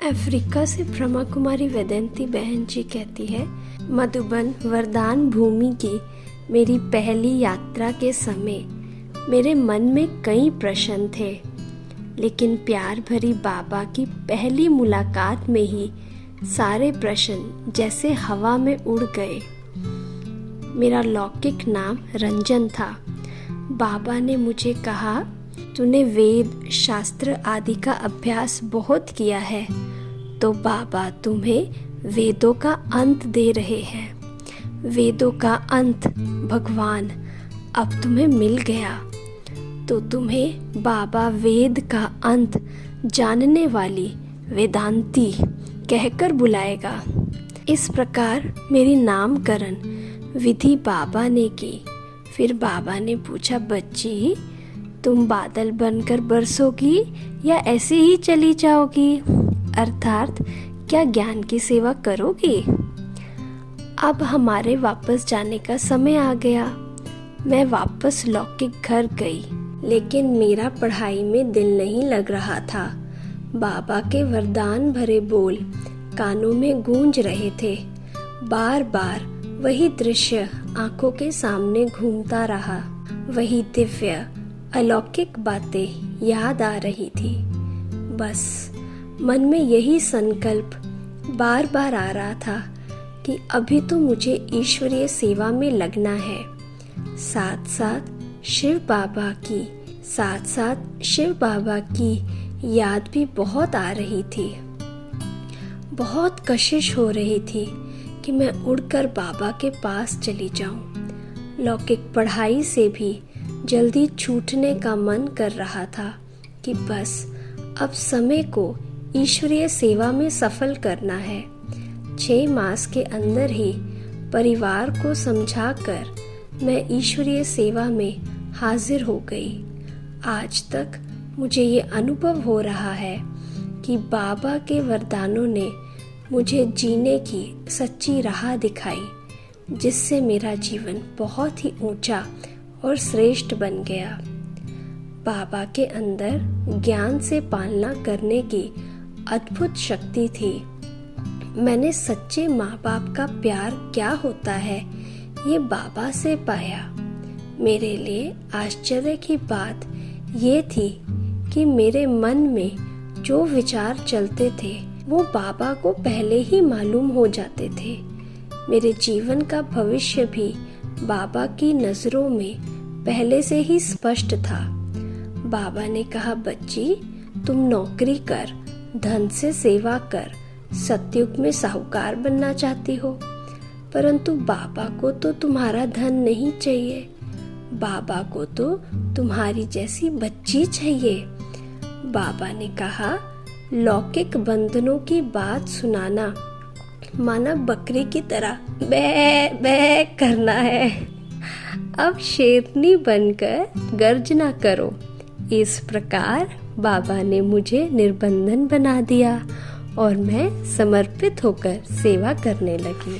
Africa से ब्रह्मा कुमारी वेदंती बहन जी कहती है, मधुबन वरदान भूमि की मेरी पहली यात्रा के समय मेरे मन में कई प्रश्न थे, लेकिन प्यार भरी बाबा की पहली मुलाकात में ही सारे प्रश्न जैसे हवा में उड़ गए। मेरा लौकिक नाम रंजन था। बाबा ने मुझे कहा, तूने वेद शास्त्र आदि का अभ्यास बहुत किया है, तो बाबा तुम्हें वेदों का अंत दे रहे हैं। वेदों का अंत भगवान अब तुम्हें मिल गया, तो तुम्हें बाबा वेद का अंत जानने वाली वेदांती कहकर बुलाएगा। इस प्रकार मेरी नामकरण विधि बाबा ने की। फिर बाबा ने पूछा, बच्ची तुम बादल बनकर बरसोगी या ऐसे ही चली जाओगी, अर्थात क्या ज्ञान की सेवा करोगी? अब हमारे वापस जाने का समय आ गया। मैं वापस लौकिक घर गई, लेकिन मेरा पढ़ाई में दिल नहीं लग रहा था। बाबा के वरदान भरे बोल कानों में गूंज रहे थे। बार बार वही दृश्य आंखों के सामने घूमता रहा। वही दिव्य अलौकिक बातें याद आ रही थी। बस मन में यही संकल्प बार बार आ रहा था कि अभी तो मुझे ईश्वरीय सेवा में लगना है। साथ साथ शिव बाबा की याद भी बहुत आ रही थी। बहुत कशिश हो रही थी कि मैं उड़कर बाबा के पास चली जाऊं। लौकिक पढ़ाई से भी जल्दी छूटने का मन कर रहा था कि बस अब समय को ईश्वरीय सेवा में सफल करना है। 6 मास के अंदर ही परिवार को समझाकर मैं ईश्वरीय सेवा में हाजिर हो गई। आज तक मुझे ये अनुभव हो रहा है कि बाबा के वरदानों ने मुझे जीने की सच्ची राह दिखाई, जिससे मेरा जीवन बहुत ही ऊंचा और श्रेष्ठ बन गया। बाबा के अंदर ज्ञान से पालना करने की अद्भुत शक्ति थी। मैंने सच्चे माँ बाप का प्यार क्या होता है ये बाबा से पाया। मेरे लिए आश्चर्य की बात ये थी कि मेरे मन में जो विचार चलते थे वो बाबा को पहले ही मालूम हो जाते थे। मेरे जीवन का भविष्य भी बाबा की नजरों में पहले से ही स्पष्ट था। बाबा ने कहा, बच्ची तुम नौकरी कर, धन से सेवा कर, सतयुग में साहूकार बनना चाहती हो, परंतु बाबा को तो तुम्हारा धन नहीं चाहिए। बाबा को तो तुम्हारी जैसी बच्ची चाहिए। बाबा ने कहा, लौकिक बंधनों की बात सुनाना माना बकरी की तरह बै बै करना है। अब शेरनी बनकर गर्जना करो। इस प्रकार बाबा ने मुझे निर्बंधन बना दिया और मैं समर्पित होकर सेवा करने लगी।